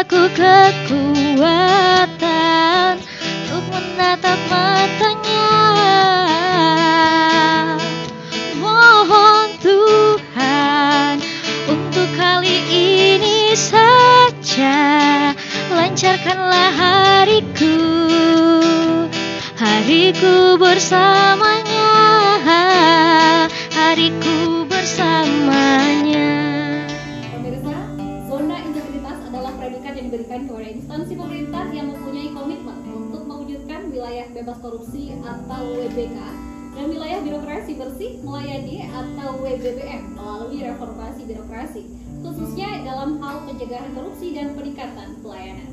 aku kekuatan untuk menatap matanya. Mohon Tuhan untuk kali ini saja lancarkanlah hariku bersamanya, hariku bersamanya. Pemirsa, zona integritas adalah predikat yang diberikan kepada instansi pemerintah yang mempunyai komitmen untuk mewujudkan wilayah bebas korupsi atau WBK dan wilayah birokrasi bersih melayani atau WBBM melalui reformasi birokrasi, khususnya dalam hal pencegahan korupsi dan peningkatan pelayanan.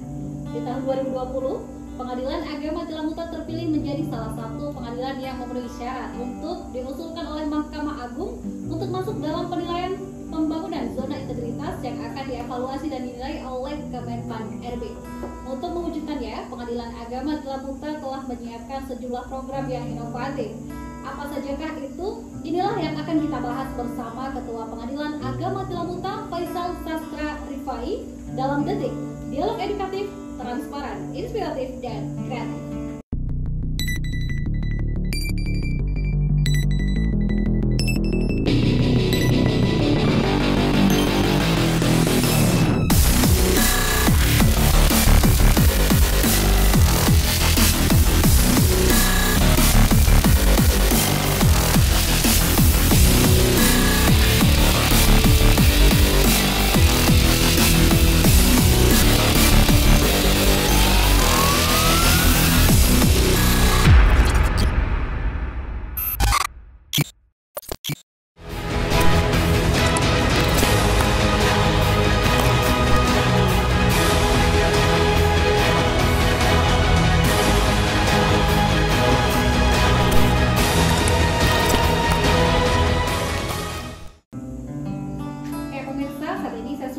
Di tahun 2020, Pengadilan Agama Cilamuta terpilih menjadi salah satu pengadilan yang memenuhi syarat untuk diusulkan oleh Mahkamah Agung untuk masuk dalam penilaian pembangunan zona integritas yang akan dievaluasi dan dinilai oleh Kemenpan RB. Untuk mewujudkannya, Pengadilan Agama Cilamuta telah menyiapkan sejumlah program yang inovatif. Apa sajakah itu? Inilah yang akan kita bahas bersama Ketua Pengadilan Agama Cilamuta, Faisal Sastra Rifai, dalam Detik, dialog edukatif, transparan, inspiratif, dan kreatif.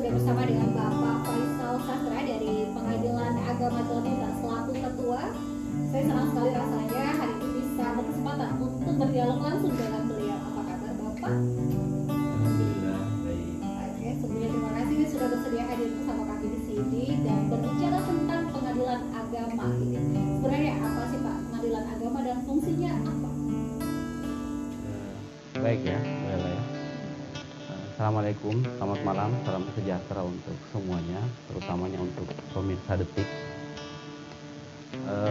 Bersama dengan Bapak Faisal Sastra dari Pengadilan Agama Cilamuta selaku ketua. Saya senang sekali rasanya hari ini bisa berkesempatan untuk berdialog langsung dengan beliau. Apa kabar Bapak? Alhamdulillah baik. Oke, sebelumnya terima kasih sudah bersedia hadir bersama kami di sini dan berbicara tentang Pengadilan Agama ini. Sebenarnya apa sih Pak Pengadilan Agama dan fungsinya apa? Baik ya, Bella ya. Assalamualaikum, selamat malam, salam sejahtera untuk semuanya, terutamanya untuk pemirsa Detik.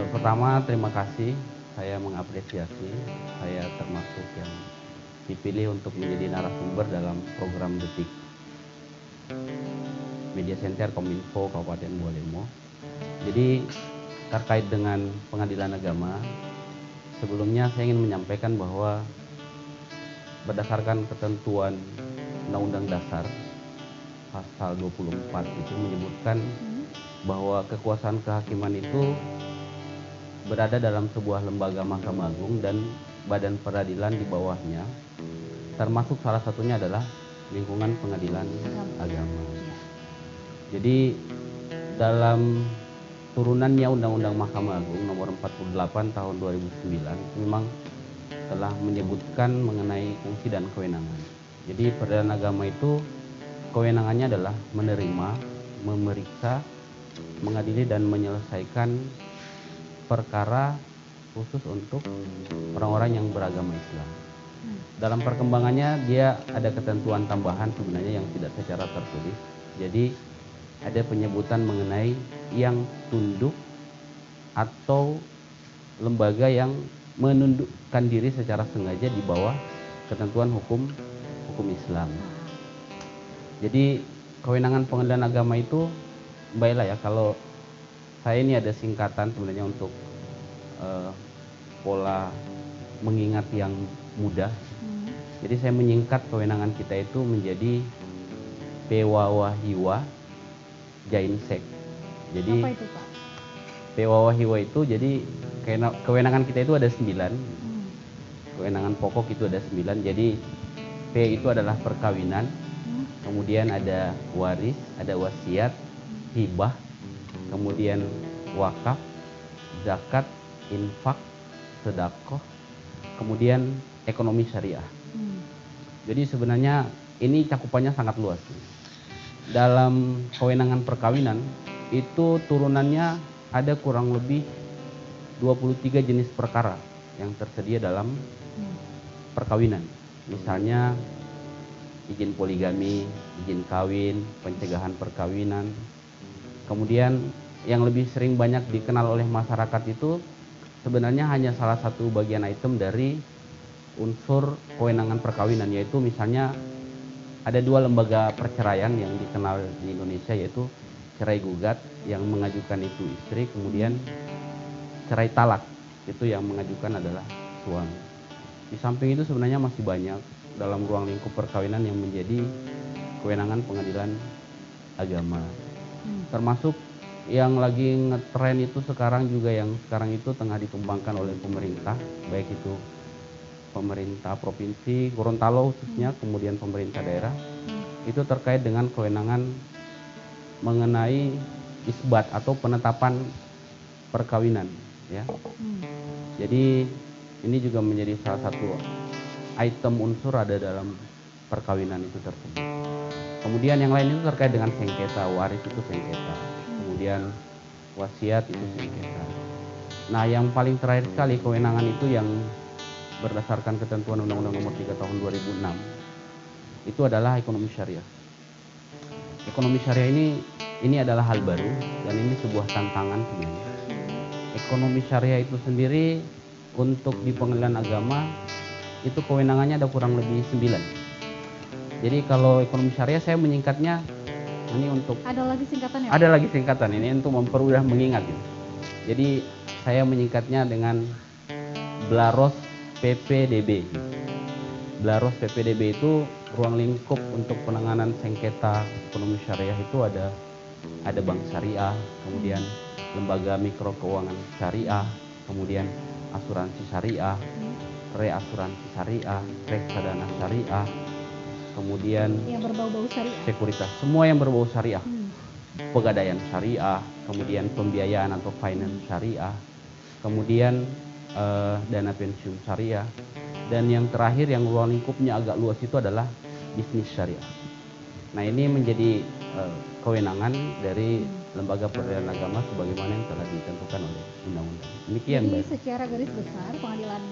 Pertama, terima kasih, saya mengapresiasi, saya termasuk yang dipilih untuk menjadi narasumber dalam program Detik Media Center Kominfo Kabupaten Bualemo. Jadi terkait dengan Pengadilan Agama, sebelumnya saya ingin menyampaikan bahwa berdasarkan ketentuan Undang-Undang Dasar pasal 24 itu menyebutkan bahwa kekuasaan kehakiman itu berada dalam sebuah lembaga Mahkamah Agung dan badan peradilan di bawahnya, termasuk salah satunya adalah lingkungan Pengadilan Agama. Jadi dalam turunannya Undang-Undang Mahkamah Agung nomor 48 tahun 2009 memang telah menyebutkan mengenai fungsi dan kewenangan. Jadi peradilan agama itu kewenangannya adalah menerima, memeriksa, mengadili dan menyelesaikan perkara khusus untuk orang-orang yang beragama Islam. Dalam perkembangannya dia ada ketentuan tambahan sebenarnya yang tidak secara tertulis. Jadi ada penyebutan mengenai yang tunduk atau lembaga yang menundukkan diri secara sengaja di bawah ketentuan hukum Islam. Jadi kewenangan Pengadilan Agama itu, baiklah ya, kalau saya ini ada singkatan sebenarnya untuk pola mengingat yang mudah. Jadi saya menyingkat kewenangan kita itu menjadi Pewawahiwa Jainsek. Jadi Apa itu Pak? Pewawahiwa itu jadi kewenangan kita itu ada 9. Kewenangan pokok itu ada 9. Jadi P itu adalah perkawinan, kemudian ada waris, ada wasiat, hibah, kemudian wakaf, zakat, infak, sedekah, kemudian ekonomi syariah. Jadi sebenarnya ini cakupannya sangat luas. Dalam kewenangan perkawinan itu turunannya ada kurang lebih 23 jenis perkara yang tersedia dalam perkawinan. Misalnya izin poligami, izin kawin, pencegahan perkawinan. Kemudian yang lebih sering banyak dikenal oleh masyarakat itu sebenarnya hanya salah satu bagian item dari unsur kewenangan perkawinan, yaitu misalnya ada 2 lembaga perceraian yang dikenal di Indonesia, yaitu cerai gugat yang mengajukan itu istri, kemudian cerai talak itu yang mengajukan adalah suami. Di samping itu sebenarnya masih banyak dalam ruang lingkup perkawinan yang menjadi kewenangan pengadilan agama. Termasuk yang lagi ngetren itu sekarang juga, yang sekarang itu tengah dikembangkan oleh pemerintah, baik itu pemerintah provinsi Gorontalo khususnya, kemudian pemerintah daerah, itu terkait dengan kewenangan mengenai isbat atau penetapan perkawinan, ya. Jadi ini juga menjadi salah satu item unsur ada dalam perkawinan itu tersebut. Kemudian yang lain itu terkait dengan sengketa, waris itu sengketa, kemudian wasiat itu sengketa. Nah, yang paling terakhir sekali kewenangan itu yang berdasarkan ketentuan Undang-Undang Nomor 3 Tahun 2006 itu adalah ekonomi syariah. Ekonomi syariah ini adalah hal baru dan ini sebuah tantangan sebenarnya. Ekonomi syariah itu sendiri untuk di pengadilan agama itu kewenangannya ada kurang lebih 9. Jadi kalau ekonomi syariah saya menyingkatnya ini untuk Ada lagi singkatannya? ada lagi singkatan ini untuk mempermudah mengingat gitu. Jadi saya menyingkatnya dengan BLAROS PPDB. BLAROS PPDB itu ruang lingkup untuk penanganan sengketa ekonomi syariah itu ada bank syariah, kemudian lembaga mikro keuangan syariah, kemudian asuransi syariah, reasuransi syariah, reksadana syariah, kemudian Yang berbau-bau syariah. sekuritas, semua yang berbau syariah, pegadaian syariah, kemudian pembiayaan atau finance syariah, kemudian dana pensiun syariah, dan yang terakhir yang ruang lingkupnya agak luas itu adalah bisnis syariah. Nah, ini menjadi kewenangan dari lembaga peradilan agama sebagaimana yang telah ditentukan oleh undang-undang. Demikian, Jadi Mbak. secara garis besar pengadilan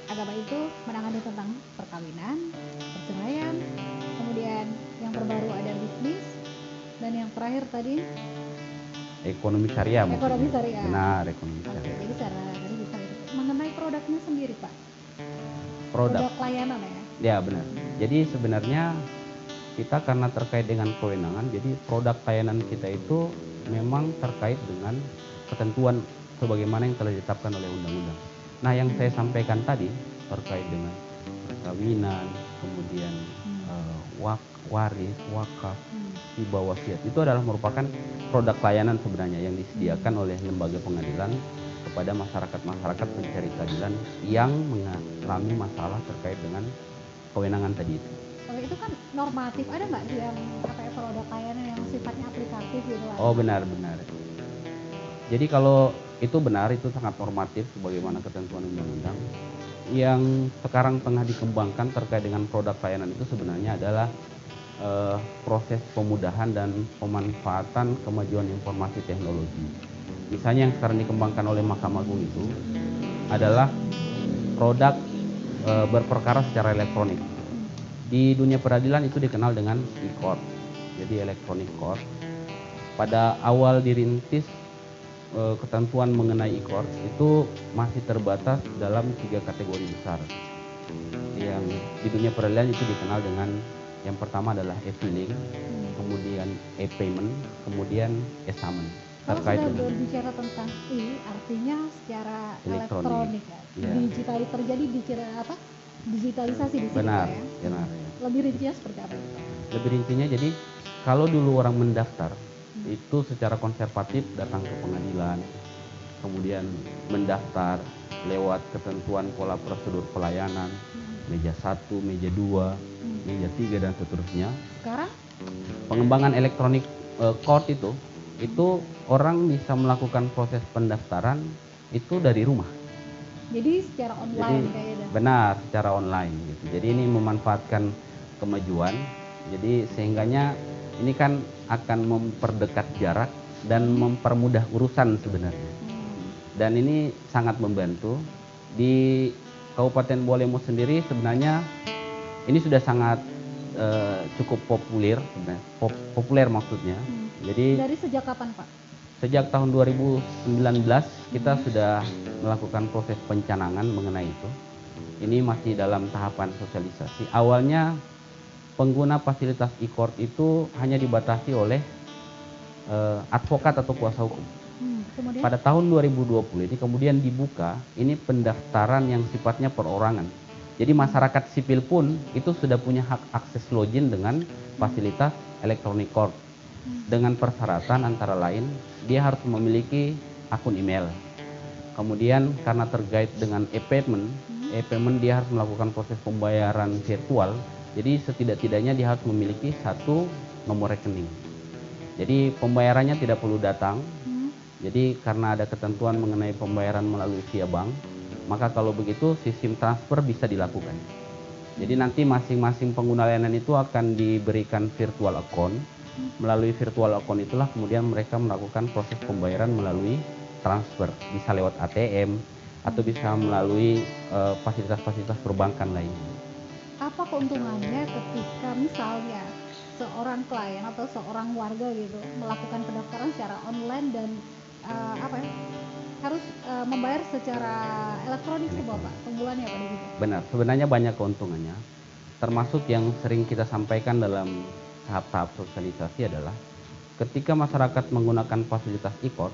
agama itu menangani tentang perkawinan, perceraian, kemudian yang terbaru ada bisnis, dan yang terakhir tadi Ekonomi syariah. ekonomi maksudnya. syariah. Benar, ekonomi Oke, syariah. jadi secara garis besar itu. Mengenai produknya sendiri, Pak. Produk. Layanan ya. Ya, benar. Jadi sebenarnya kita karena terkait dengan kewenangan, jadi produk layanan kita itu memang terkait dengan ketentuan sebagaimana yang telah ditetapkan oleh undang-undang. Nah, yang saya sampaikan tadi terkait dengan perkawinan, kemudian waris, wakaf, hibah, wasiat, itu adalah merupakan produk layanan sebenarnya yang disediakan oleh lembaga pengadilan kepada masyarakat pencari keadilan yang mengalami masalah terkait dengan kewenangan tadi itu. Kalau itu kan normatif, ada nggak yang produk layanan yang sifatnya aplikatif gitu lah? Oh, benar. Jadi kalau itu benar, itu sangat normatif sebagaimana ketentuan undang-undang. Yang sekarang tengah dikembangkan terkait dengan produk layanan itu sebenarnya adalah proses pemudahan dan pemanfaatan kemajuan informasi teknologi. Misalnya yang sekarang dikembangkan oleh Mahkamah Agung itu adalah produk berperkara secara elektronik. Di dunia peradilan itu dikenal dengan e-court, jadi electronic court. Pada awal dirintis ketentuan mengenai e-court itu masih terbatas dalam 3 kategori besar. Yang di dunia peradilan itu dikenal dengan yang pertama adalah e-filing, kemudian e-payment, kemudian e-summons. Kalau Terkait sudah dengan berbicara tentang artinya secara Elektronik. elektronik ya. Ya. Terjadi digitalisasi di sini benar, Pak, ya. benar. Ya. Lebih rincinya seperti apa itu? Lebih rincinya, jadi kalau dulu orang mendaftar itu secara konservatif datang ke pengadilan, kemudian mendaftar lewat ketentuan pola prosedur pelayanan, meja 1, meja 2, meja 3 dan seterusnya. Sekarang Pengembangan elektronik court itu orang bisa melakukan proses pendaftaran itu dari rumah. jadi secara online kayaknya. Benar, secara online gitu. Jadi ini memanfaatkan kemajuan. Jadi sehingganya ini kan akan memperdekat jarak dan mempermudah urusan sebenarnya. Dan ini sangat membantu. Di Kabupaten Bualemo sendiri sebenarnya ini sudah sangat cukup populer, populer maksudnya. Jadi Dari sejak kapan, Pak? sejak tahun 2019 kita sudah melakukan proses pencanangan mengenai itu. Ini masih dalam tahapan sosialisasi. Awalnya pengguna fasilitas e-court itu hanya dibatasi oleh advokat atau kuasa hukum. Kemudian? Pada tahun 2020 ini kemudian dibuka ini pendaftaran yang sifatnya perorangan. Jadi masyarakat sipil pun itu sudah punya hak akses login dengan fasilitas electronic court. Dengan persyaratan antara lain dia harus memiliki akun email. Kemudian karena terkait dengan e-payment dia harus melakukan proses pembayaran virtual. Jadi setidak-tidaknya dia harus memiliki satu nomor rekening. Jadi pembayarannya tidak perlu datang. Jadi karena ada ketentuan mengenai pembayaran melalui via bank, maka kalau begitu sistem transfer bisa dilakukan. Jadi nanti masing-masing pengguna layanan itu akan diberikan virtual account. Melalui virtual account itulah kemudian mereka melakukan proses pembayaran melalui transfer. Bisa lewat ATM atau bisa melalui fasilitas-fasilitas perbankan lainnya. Apa keuntungannya ketika misalnya seorang klien atau seorang warga gitu melakukan pendaftaran secara online dan harus membayar secara elektronik semua, Pak? Keunggulannya apa gitu? Benar, sebenarnya banyak keuntungannya. Termasuk yang sering kita sampaikan dalam tahap-tahap sosialisasi adalah ketika masyarakat menggunakan fasilitas e-court,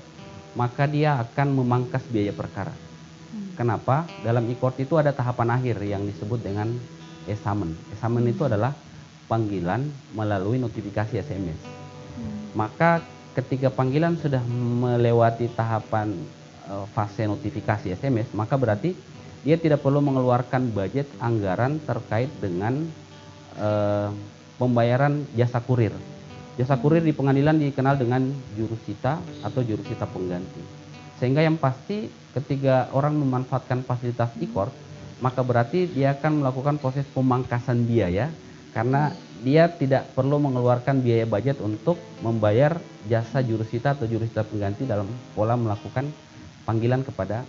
maka dia akan memangkas biaya perkara. Kenapa? Dalam e-court itu ada tahapan akhir yang disebut dengan e-summon. E-summon itu adalah panggilan melalui notifikasi SMS. Maka ketika panggilan sudah melewati tahapan fase notifikasi SMS, maka berarti dia tidak perlu mengeluarkan budget anggaran terkait dengan pembayaran jasa kurir. Jasa kurir di pengadilan dikenal dengan jurusita atau jurusita pengganti. Sehingga yang pasti ketika orang memanfaatkan fasilitas e-court, maka berarti dia akan melakukan proses pemangkasan biaya karena dia tidak perlu mengeluarkan biaya budget untuk membayar jasa jurusita atau jurusita pengganti dalam pola melakukan panggilan kepada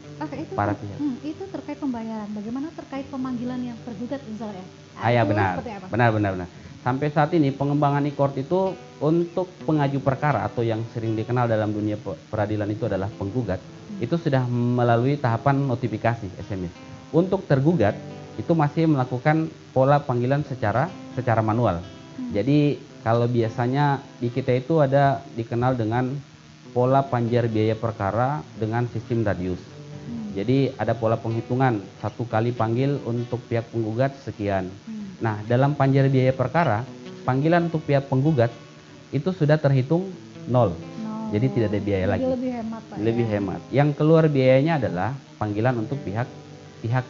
para pihak. Itu terkait pembayaran. Bagaimana terkait pemanggilan yang tergugat misalnya? Ya benar. Sampai saat ini pengembangan e-court itu untuk pengaju perkara atau yang sering dikenal dalam dunia peradilan itu adalah penggugat, itu sudah melalui tahapan notifikasi SMS. Untuk tergugat itu masih melakukan pola panggilan secara manual. Jadi kalau biasanya di kita itu ada dikenal dengan pola panjar biaya perkara dengan sistem radius. Jadi ada pola penghitungan, satu kali panggil untuk pihak penggugat sekian. Nah, dalam panjar biaya perkara, panggilan untuk pihak penggugat itu sudah terhitung nol. Jadi tidak ada biaya lagi. Lebih hemat, Pak. Lebih hemat. Yang keluar biayanya adalah panggilan untuk pihak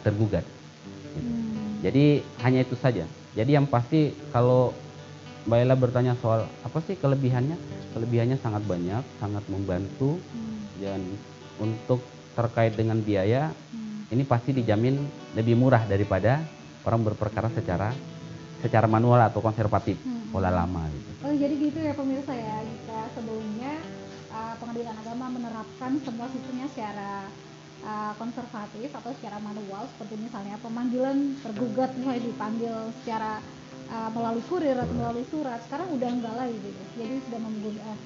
tergugat. Jadi hanya itu saja. Jadi yang pasti kalau Mbak Ella bertanya soal apa sih kelebihannya? Kelebihannya sangat banyak, sangat membantu. Dan untuk terkait dengan biaya, ini pasti dijamin lebih murah daripada orang berperkara secara manual atau konservatif, pola lama gitu. Oh, jadi gitu ya pemirsa ya. Jika sebelumnya pengadilan agama menerapkan semua sistemnya secara konservatif atau secara manual, seperti misalnya pemanggilan tergugat misalnya dipanggil secara melalui kurir atau melalui surat, sekarang udah enggak lagi gitu. Jadi sudah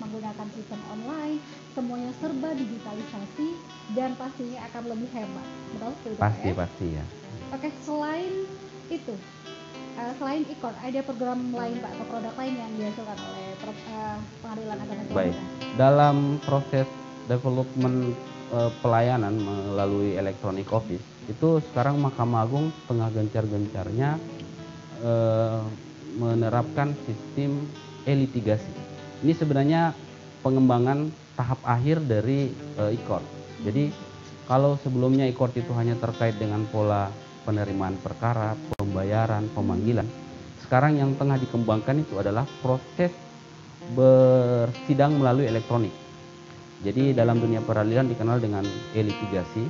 menggunakan sistem online, semuanya serba digitalisasi dan pastinya akan lebih hemat. Betul ya? Pasti ya. Oke, selain itu, selain e-court, ada program lain Pak atau produk lain yang dihasilkan oleh pengadilan agama Jawa Baik, dalam proses development pelayanan melalui electronic office itu sekarang Mahkamah Agung tengah gencar-gencarnya menerapkan sistem e-litigasi. Ini sebenarnya pengembangan tahap akhir dari e-court. Jadi kalau sebelumnya e-court itu hanya terkait dengan pola penerimaan perkara, pembayaran, pemanggilan, sekarang yang tengah dikembangkan itu adalah proses bersidang melalui elektronik. Jadi dalam dunia peradilan dikenal dengan e-litigasi,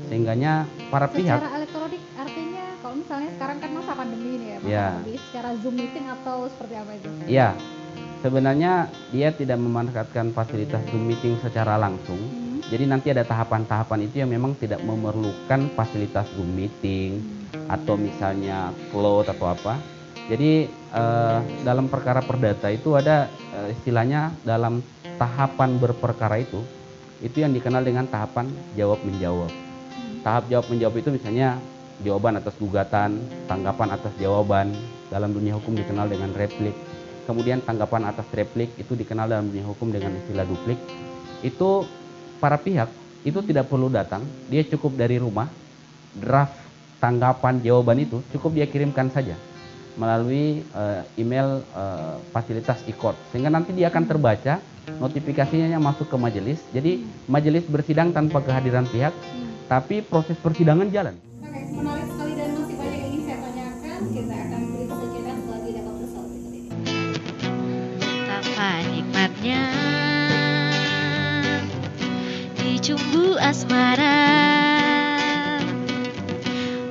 sehingganya para pihak secara elektronik artinya kalau misalnya sekarang kan masa pandemi ini ya, ya. Secara Zoom meeting atau seperti apa itu? Ya, Sebenarnya dia tidak memanfaatkan fasilitas Zoom meeting secara langsung. Jadi nanti ada tahapan-tahapan itu yang memang tidak memerlukan fasilitas Zoom meeting atau misalnya cloud atau apa. Jadi dalam perkara perdata itu ada istilahnya dalam tahapan berperkara itu yang dikenal dengan tahapan jawab menjawab. Tahap jawab menjawab itu misalnya jawaban atas gugatan, tanggapan atas jawaban, dalam dunia hukum dikenal dengan replik. Kemudian tanggapan atas replik itu dikenal dalam dunia hukum dengan istilah duplik. Itu para pihak itu tidak perlu datang, dia cukup dari rumah, draft tanggapan jawaban itu cukup dia kirimkan saja melalui email fasilitas e-court, sehingga nanti dia akan terbaca, notifikasinya yang masuk ke majelis. Jadi majelis bersidang tanpa kehadiran pihak, tapi proses persidangan jalan. Oke, menarik sekali dan masih banyak yang ingin saya tanyakan. Kita akan beri sejenak setelah jeda komersial berikut ini. Betapa nikmatnya dicumbu asmara,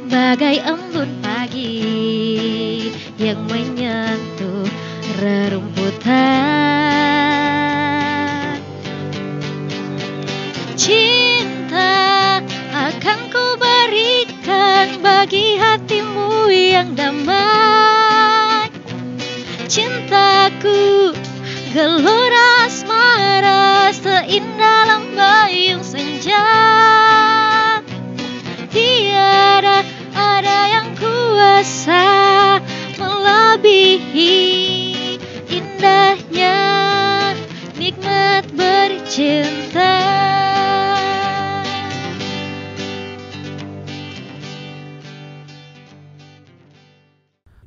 bagai embun pagi yang menyentuh rerumputan. Cinta akan ku berikan bagi hatimu yang damai. Cintaku gelora asmara seindah lembayung senja. Tiada ada yang kuasa melebihi indahnya nikmat bercinta.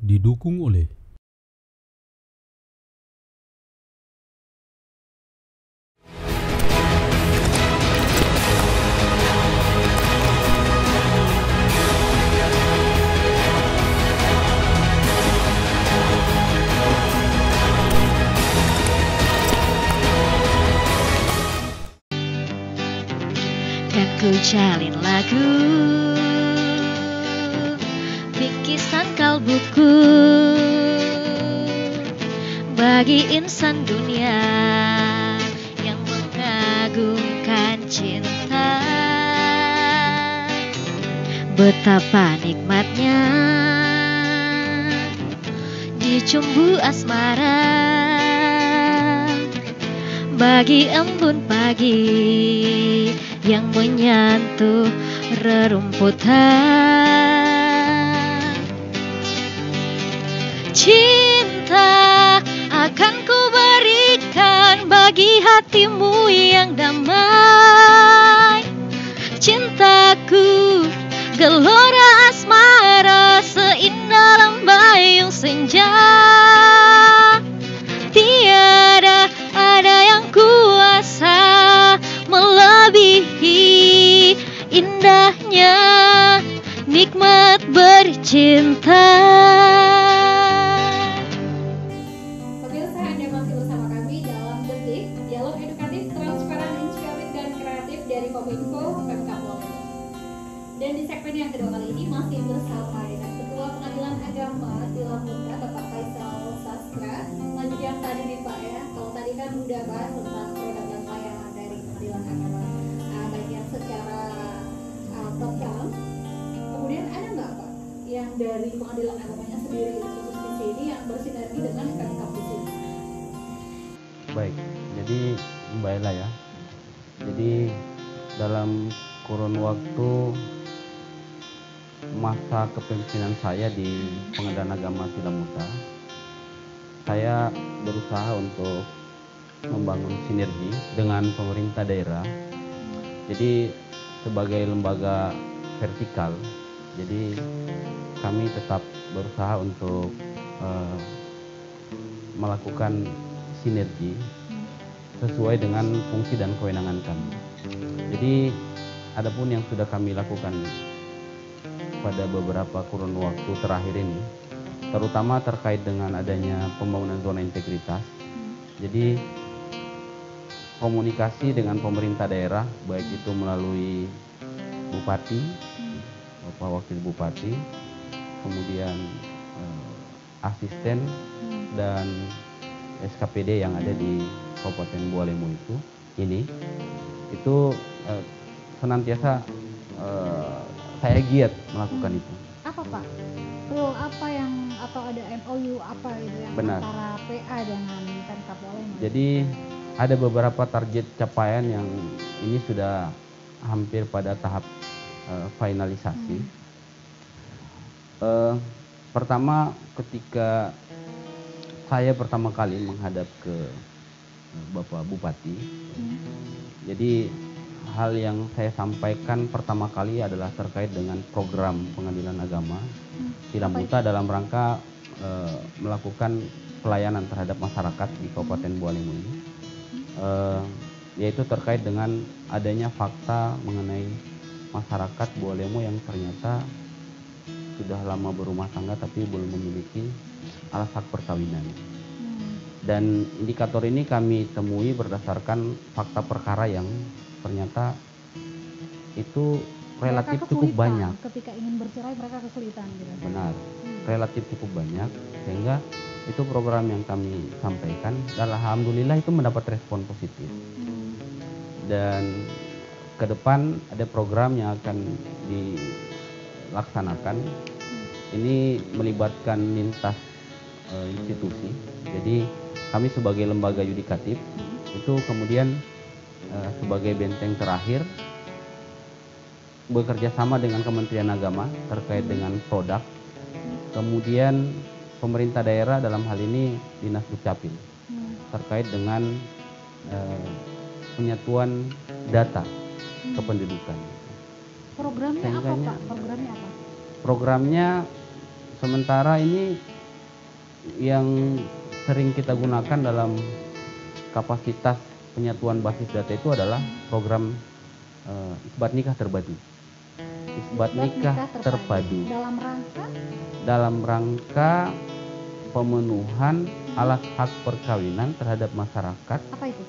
Didukung oleh Kan ku jalin lagu bingkisan kalbuku bagi insan dunia yang mengagungkan cinta. Betapa nikmatnya dicumbu asmara bagi embun pagi yang menyentuh rerumputan. Cinta akan ku berikan bagi hatimu yang damai. Cintaku gelora asmara seindah lembayung senja. Tiada ada yang kuasa melebihi indahnya nikmat bercinta. Pemirsa, Anda masih bersama kami dalam Detik, dialog edukatif, transparan, inspiratif, dan kreatif dari Kominfo Pemkab Lombok. Dan di segmen yang kedua kali ini masih bersama dengan Ketua Pengadilan Agama di Lampung, Bapak Faisal Sastra. Lanjut yang tadi nih Pak ya, kalau tadi kan udah bahas tentang produk dan layanan dari Pengadilan Agama, baik yang secara top down. Kemudian ada nggak Pak yang dari Pengadilan Agamanya sendiri khusus di sini yang bersinergi dengan Pemkab di sini? Baik, jadi Mbak Ella ya. Jadi dalam kurun waktu masa kepemimpinan saya di Pengadilan Agama Silamuta, saya berusaha untuk membangun sinergi dengan pemerintah daerah. Jadi sebagai lembaga vertikal, jadi kami tetap berusaha untuk melakukan sinergi sesuai dengan fungsi dan kewenangan kami. Jadi adapun yang sudah kami lakukan pada beberapa kurun waktu terakhir ini, terutama terkait dengan adanya pembangunan zona integritas. Jadi komunikasi dengan pemerintah daerah, baik itu melalui Bupati, Bapak Wakil Bupati, kemudian asisten dan SKPD yang ada di Kabupaten Bualemo itu senantiasa saya giat melakukan itu. Apa Pak? Rule apa yang atau ada MOU apa gitu yang Benar. antara PA dengan Pemkab Bualemo? Jadi ada beberapa target capaian yang ini sudah hampir pada tahap finalisasi. Pertama, ketika saya pertama kali menghadap ke Bapak Bupati, jadi hal yang saya sampaikan pertama kali adalah terkait dengan program pengadilan agama Tidak Buta dalam rangka melakukan pelayanan terhadap masyarakat di Kabupaten Bualemo ini, yaitu terkait dengan adanya fakta mengenai masyarakat Bualemo yang ternyata sudah lama berumah tangga tapi belum memiliki alas hak perkawinan. Dan indikator ini kami temui berdasarkan fakta perkara yang ternyata itu relatif cukup banyak. Ketika ingin bercerai mereka kesulitan gitu. Benar, relatif cukup banyak, sehingga itu program yang kami sampaikan dan alhamdulillah itu mendapat respon positif. Dan ke depan ada program yang akan dilaksanakan. Ini melibatkan lintas institusi. Jadi kami sebagai lembaga yudikatif itu kemudian sebagai benteng terakhir bekerja sama dengan Kementerian Agama terkait dengan produk. Kemudian pemerintah daerah dalam hal ini Dinas Dukcapil terkait dengan penyatuan data kependudukan. Programnya apa Pak? Programnya apa? Programnya sementara ini yang sering kita gunakan dalam kapasitas penyatuan basis data itu adalah program isbat nikah terpadu. Isbat nikah terpadu. Dalam rangka pemenuhan alas hak perkawinan terhadap masyarakat. Apa itu?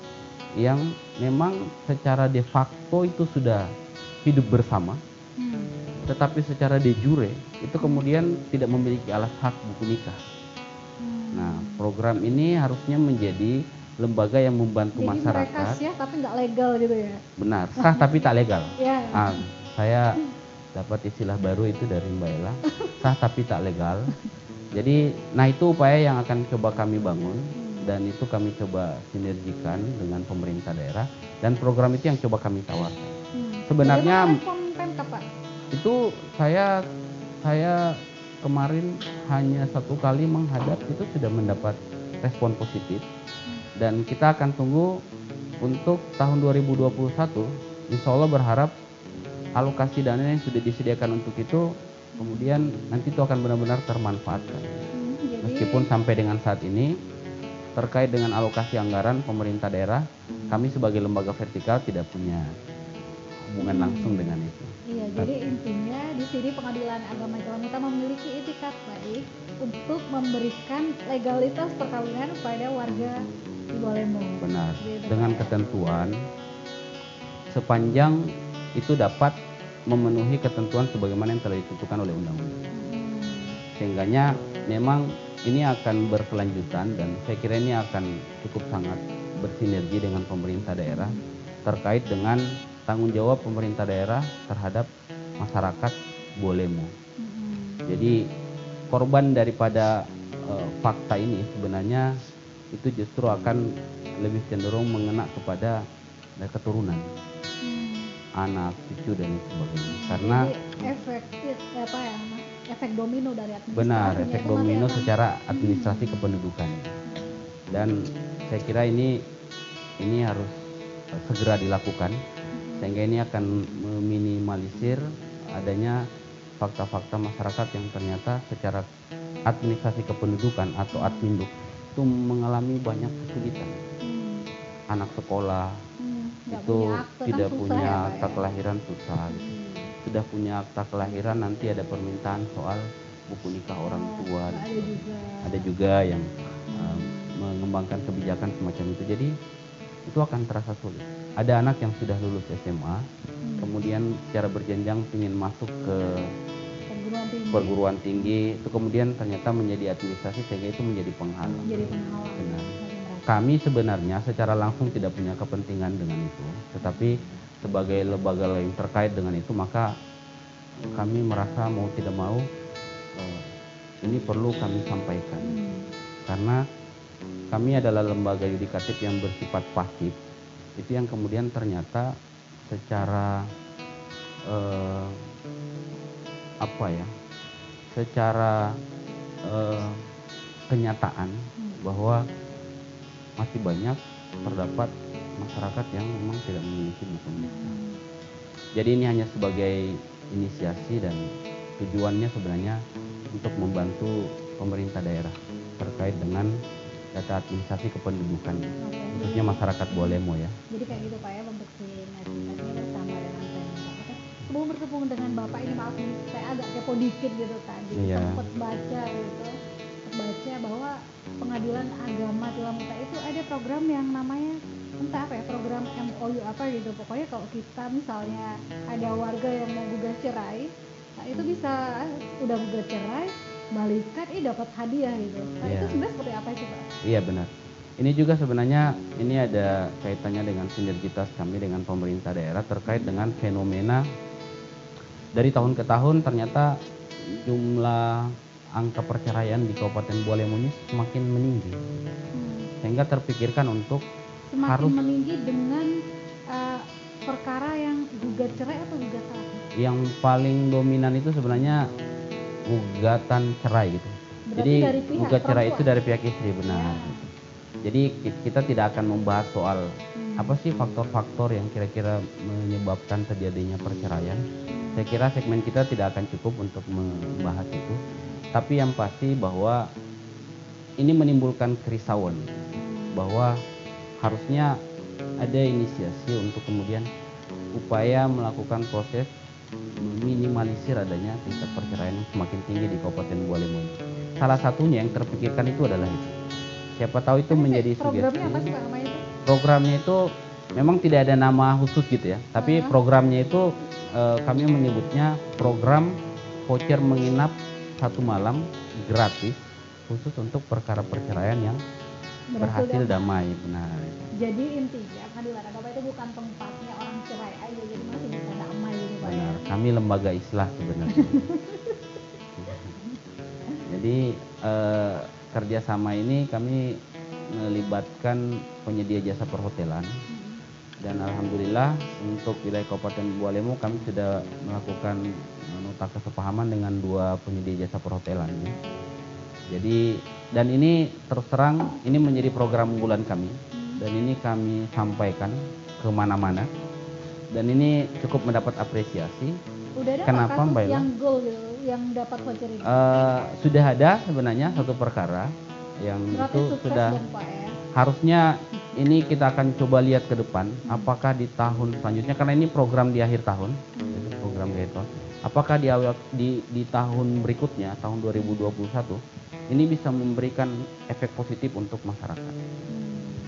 Yang memang secara de facto itu sudah hidup bersama, tetapi secara de jure itu kemudian tidak memiliki alas hak buku nikah. Nah, program ini harusnya menjadi lembaga yang membantu jadi masyarakat. Mereka sah tapi nggak legal gitu ya? Benar, sah tapi tak legal. Ya. Saya dapat istilah baru itu dari Mbak Ella, sah tapi tak legal. Jadi, nah itu upaya yang akan coba kami bangun dan itu kami coba sinergikan dengan pemerintah daerah dan program itu yang coba kami tawarkan. Sebenarnya itu saya kemarin hanya 1 kali menghadap itu sudah mendapat respon positif dan kita akan tunggu untuk tahun 2021. Insya Allah berharap alokasi dana yang sudah disediakan untuk itu kemudian nanti itu akan benar-benar termanfaatkan. Meskipun sampai dengan saat ini terkait dengan alokasi anggaran pemerintah daerah, kami sebagai lembaga vertikal tidak punya hubungan langsung dengan itu. Iya, jadi intinya di sini Pengadilan Agama Islam kita memiliki itikat baik untuk memberikan legalitas perkawinan pada warga di Bualemo. Benar. Gitu, dengan ketentuan sepanjang itu dapat memenuhi ketentuan sebagaimana yang telah ditentukan oleh undang-undang. Sehingganya memang ini akan berkelanjutan dan saya kira ini akan cukup sangat bersinergi dengan pemerintah daerah terkait dengan tanggung jawab pemerintah daerah terhadap masyarakat Bualemo. Jadi korban daripada fakta ini sebenarnya itu justru akan lebih cenderung mengena kepada keturunan, anak, cucu dan sebagainya. Karena efek domino dari administrasi. Benar, efek domino secara administrasi kependudukan. Dan saya kira ini harus segera dilakukan sehingga ini akan meminimalisir adanya fakta-fakta masyarakat yang ternyata secara administrasi kependudukan atau adminduk itu mengalami banyak kesulitan. Anak sekolah itu tidak punya akta kelahiran susah. Sudah punya akta kelahiran nanti ada permintaan soal buku nikah orang tua. Ada juga yang mengembangkan kebijakan semacam itu. Jadi itu akan terasa sulit. Ada anak yang sudah lulus SMA, kemudian secara berjenjang ingin masuk ke perguruan tinggi, itu kemudian ternyata menjadi administrasi sehingga itu menjadi penghalang. Menjadi penghalang. Benar. kami sebenarnya secara langsung tidak punya kepentingan dengan itu, tetapi sebagai lembaga yang terkait dengan itu, maka kami merasa mau tidak mau ini perlu kami sampaikan. Karena kami adalah lembaga yudikatif yang bersifat pasif, itu yang kemudian ternyata secara secara kenyataan bahwa masih banyak terdapat masyarakat yang memang tidak memiliki mutu. Jadi ini hanya sebagai inisiasi dan tujuannya sebenarnya untuk membantu pemerintah daerah terkait dengan data administrasi kependudukan, khususnya masyarakat Bualemo ya. Jadi kayak gitu Pak ya, bentuk sinergitasnya bersama dengan Pemda. Sebelum berhubung dengan Bapak ini, maaf nih, saya agak kepo dikit gitu tadi. Sempat baca bahwa Pengadilan Agama Tilamuta itu ada program yang namanya entah apa ya, program MOU apa gitu. Pokoknya kalau kita misalnya ada warga yang mau gugat cerai, nah itu bisa udah gugat cerai, balikan dapat hadiah gitu. Nah itu sebenarnya seperti apa sih Pak? Iya benar. Ini juga sebenarnya ini ada kaitannya dengan sinergitas kami dengan pemerintah daerah terkait dengan fenomena dari tahun ke tahun ternyata jumlah angka perceraian di Kabupaten Bualemo ini semakin meninggi. Sehingga terpikirkan untuk semakin meninggi dengan perkara yang gugat cerai atau gugatan? Yang paling dominan itu sebenarnya gugatan cerai gitu. Berarti jadi gugat cerai perempuan? Itu dari pihak istri, benar. Jadi kita tidak akan membahas soal apa sih faktor-faktor yang kira-kira menyebabkan terjadinya perceraian. Saya kira segmen kita tidak akan cukup untuk membahas itu. Tapi yang pasti bahwa ini menimbulkan kerisauan bahwa harusnya ada inisiasi untuk kemudian upaya melakukan proses meminimalisir adanya tingkat perceraian yang semakin tinggi di Kabupaten Bualemo. Salah satunya yang terpikirkan itu adalah itu. Siapa tahu itu menjadi sugesti. Programnya apa sih Pak namanya itu? Programnya itu memang tidak ada nama khusus gitu ya. Tapi programnya itu kami menyebutnya program voucher menginap 1 malam gratis khusus untuk perkara perceraian yang berhasil damai. Benar. Jadi intinya Pengadilan Agama itu bukan tempatnya orang cerai aja, jadi masih bisa damai gitu Pak. Benar. Kami lembaga islah sebenarnya. Jadi kerjasama ini kami melibatkan penyedia jasa perhotelan. Dan alhamdulillah untuk wilayah Kabupaten Bualemo kami sudah melakukan nota kesepahaman dengan 2 penyedia jasa perhotelan. Jadi dan ini terus terang ini menjadi program unggulan kami dan ini kami sampaikan kemana-mana dan ini cukup mendapat apresiasi. Udah ada Kenapa Mbak Ella? Yang goal gitu, yang dapat voucher ini? Sudah ada sebenarnya satu perkara yang berarti itu sudah dong, Pak, ya? Harusnya ini kita akan coba lihat ke depan apakah di tahun selanjutnya, karena ini program di akhir tahun, program di akhir tahun. Apakah di tahun berikutnya, tahun 2021, ini bisa memberikan efek positif untuk masyarakat.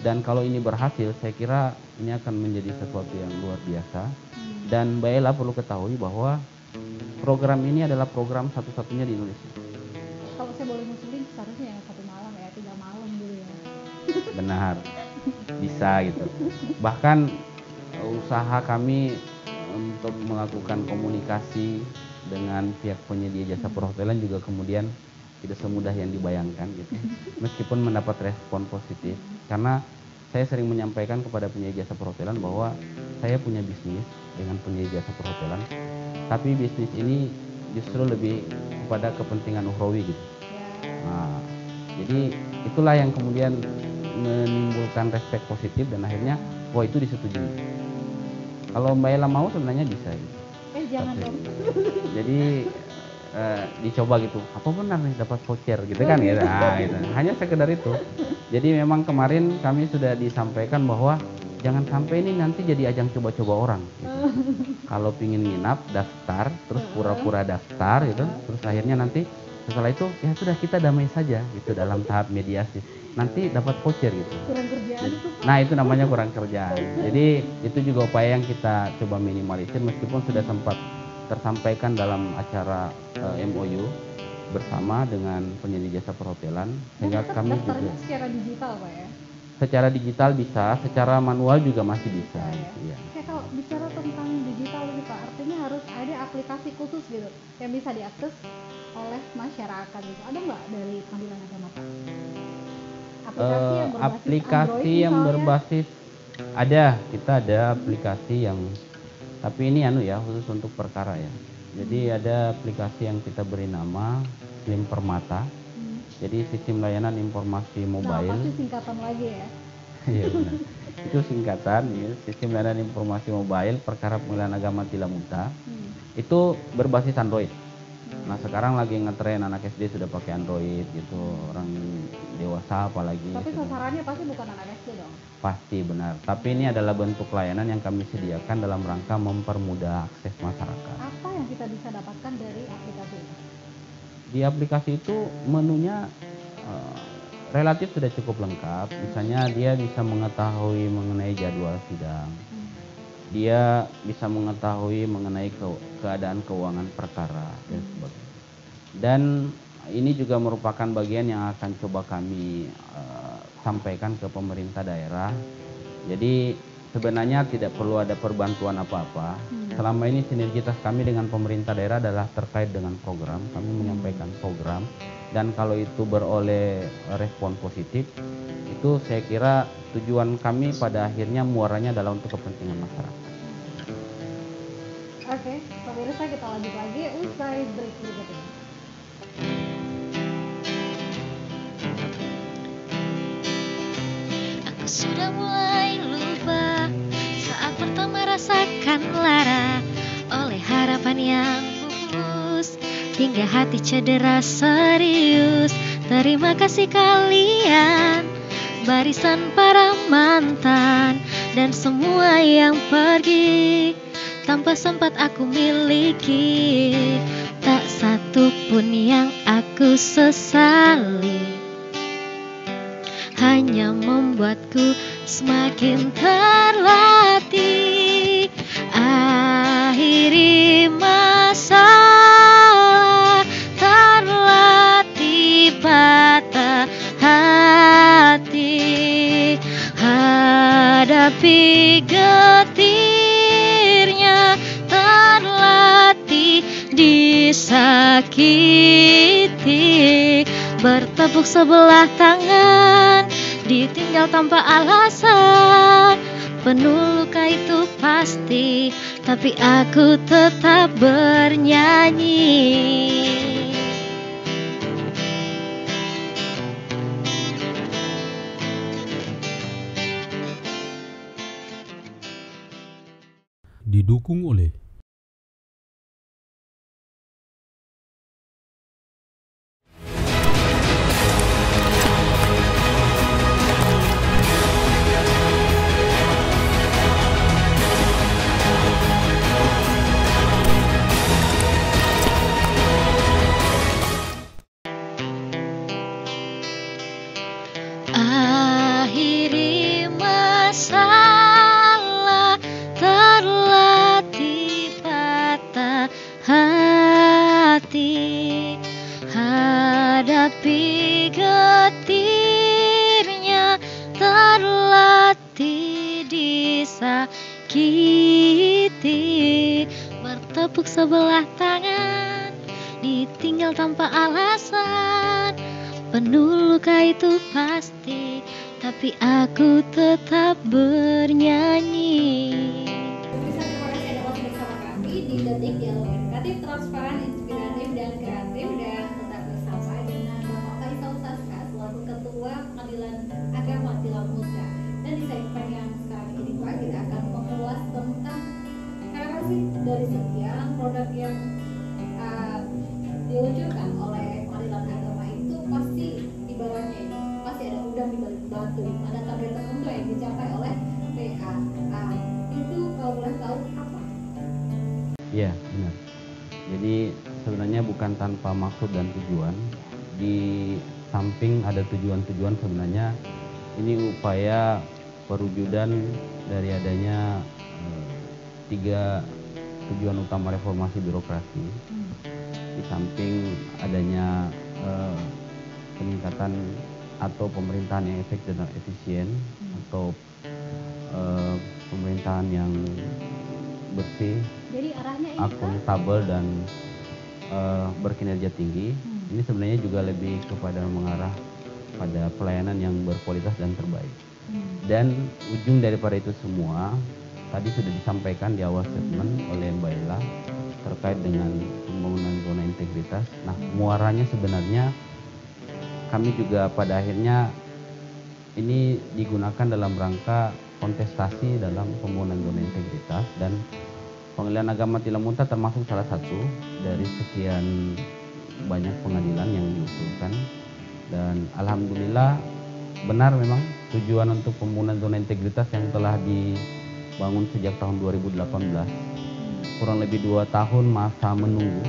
Dan kalau ini berhasil, saya kira ini akan menjadi sesuatu yang luar biasa. Dan Mbak Ella perlu ketahui bahwa program ini adalah program satu-satunya di Indonesia. Kalau saya boleh ngusulin, seharusnya yang 1 malam ya, 3 malam dulu ya. Benar, bisa gitu. Bahkan usaha kami untuk melakukan komunikasi dengan pihak penyedia jasa perhotelan juga kemudian tidak semudah yang dibayangkan gitu. Meskipun mendapat respon positif, karena saya sering menyampaikan kepada penyedia jasa perhotelan bahwa saya punya bisnis dengan penyedia jasa perhotelan, tapi bisnis ini justru lebih kepada kepentingan ukhrawi gitu. Nah, jadi itulah yang kemudian menimbulkan respek positif dan akhirnya wah itu disetujui. Kalau Mbak Ella mau sebenarnya bisa gitu. Jangan dong. Jadi dicoba gitu, apa benar nih dapat voucher gitu kan ya, nah, gitu. Hanya sekedar itu. Jadi memang kemarin kami sudah disampaikan bahwa jangan sampai ini nanti jadi ajang coba-coba orang gitu. Kalau pingin nginap daftar, terus pura-pura daftar gitu, terus akhirnya nanti setelah itu ya sudah kita damai saja gitu dalam tahap mediasi, nanti dapat voucher gitu. Kurang kerjaan itu. Nah itu namanya kurang kerjaan. Jadi itu juga upaya yang kita coba minimalisir meskipun sudah sempat tersampaikan dalam acara MOU bersama dengan penyedia jasa perhotelan, sehingga kami juga secara digital Pak ya. secara digital bisa, secara manual juga masih bisa. Ya. Iya. Oke, kalau bicara tentang digital ini Pak, artinya harus ada aplikasi khusus gitu yang bisa diakses oleh masyarakat gitu. Ada nggak dari Pengadilan Agama Pak? Aplikasi Android yang misalnya? berbasis ada, kita ada aplikasi yang, tapi ini khusus untuk perkara ya. Jadi ada aplikasi yang kita beri nama SLIM Permata. Jadi sistem layanan informasi mobile. Nah, pasti singkatan lagi ya. Iya benar. Itu singkatan ya, sistem layanan informasi mobile perkara pengadilan agama Tilamuta. Itu berbasis Android. Nah sekarang lagi ngetren anak SD sudah pakai Android gitu, orang dewasa apalagi. Tapi sasarannya pasti bukan anak SD dong. Pasti benar. Tapi ini adalah bentuk layanan yang kami sediakan dalam rangka mempermudah akses masyarakat. Apa yang kita bisa dapatkan dari aplikasi ini? Di aplikasi itu menunya relatif sudah cukup lengkap. Misalnya dia bisa mengetahui mengenai jadwal sidang. Dia bisa mengetahui mengenai keadaan keuangan perkara dan sebagainya. Dan ini juga merupakan bagian yang akan coba kami sampaikan ke pemerintah daerah. Jadi sebenarnya tidak perlu ada perbantuan apa-apa. Selama ini sinergitas kami dengan pemerintah daerah adalah terkait dengan program. Kami menyampaikan program. Dan kalau itu beroleh respon positif, itu saya kira tujuan kami pada akhirnya muaranya adalah untuk kepentingan masyarakat. Oke, pemirsa kita lanjut lagi usai break berikut ini. Aku sudah mulai lupa saat pertama rasakan lara oleh harapan yang pupus hingga hati cedera serius. Terima kasih kalian, barisan para mantan dan semua yang pergi tanpa sempat aku miliki. Tak satu pun yang aku sesali, hanya membuatku semakin terlatih. Akhiri masalah, terlatih patah hati, hadapi getirnya, terlatih disakiti, bertepuk sebelah tangan, ditinggal tanpa alasan. Penuh luka itu pasti, tapi aku tetap bernyanyi. Didukung oleh Akhiri masalah, terlatih patah hati, hadapi getirnya, terlatih disakiti, bertepuk sebelah tangan, ditinggal tanpa alasan. Penuh luka itu pasti, tapi aku tetap bernyanyi. Pemirsa, terima kasih Anda masih bersama kami di Detik Dialog Edukatif, Transparan, Inspiratif, dan Kreatif. Dan tetap bersama dengan Bapak Faisal Saska selaku Ketua Pengadilan Agama Tilamuta. Dan di segmen yang sekarang ini Pak, kita akan mengulas tentang kenapa sih dari sekian produk yang diluncurkan oleh Pengadilan Agama itu pasti ibaratnya ini pasti ada udang di balik batu, ada target tertentu yang dicapai oleh PAA. Itu kalau boleh tahu apa? Iya benar. Jadi sebenarnya bukan tanpa maksud dan tujuan. Di samping ada tujuan-tujuan, sebenarnya ini upaya perwujudan dari adanya 3 tujuan utama reformasi birokrasi. Di samping adanya peningkatan atau pemerintahan yang efektif dan efisien, atau pemerintahan yang bersih, Jadi arahnya ini akuntabel dan berkinerja tinggi. Ini sebenarnya juga lebih kepada mengarah pada pelayanan yang berkualitas dan terbaik. Dan ujung daripada itu semua tadi sudah disampaikan di awal statement oleh Mbak Ella terkait dengan pembangunan zona integritas. Nah, muaranya sebenarnya kami juga pada akhirnya ini digunakan dalam rangka kontestasi dalam pembangunan zona integritas, dan Pengadilan Agama Tilamuta termasuk salah satu dari sekian banyak pengadilan yang diusulkan. Dan alhamdulillah benar memang tujuan untuk pembangunan zona integritas yang telah dibangun sejak tahun 2018, kurang lebih 2 tahun masa menunggu,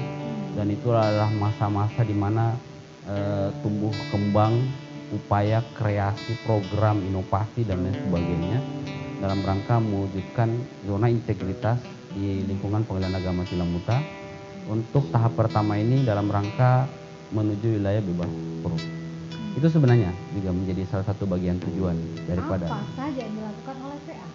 dan itu adalah masa-masa di mana tumbuh kembang upaya kreasi program inovasi dan lain sebagainya dalam rangka mewujudkan zona integritas di lingkungan Pengadilan Agama Tilamuta. Untuk tahap pertama ini dalam rangka menuju wilayah bebas korupsi. Itu sebenarnya juga menjadi salah satu bagian tujuan daripada apa saja yang dilakukan oleh PA?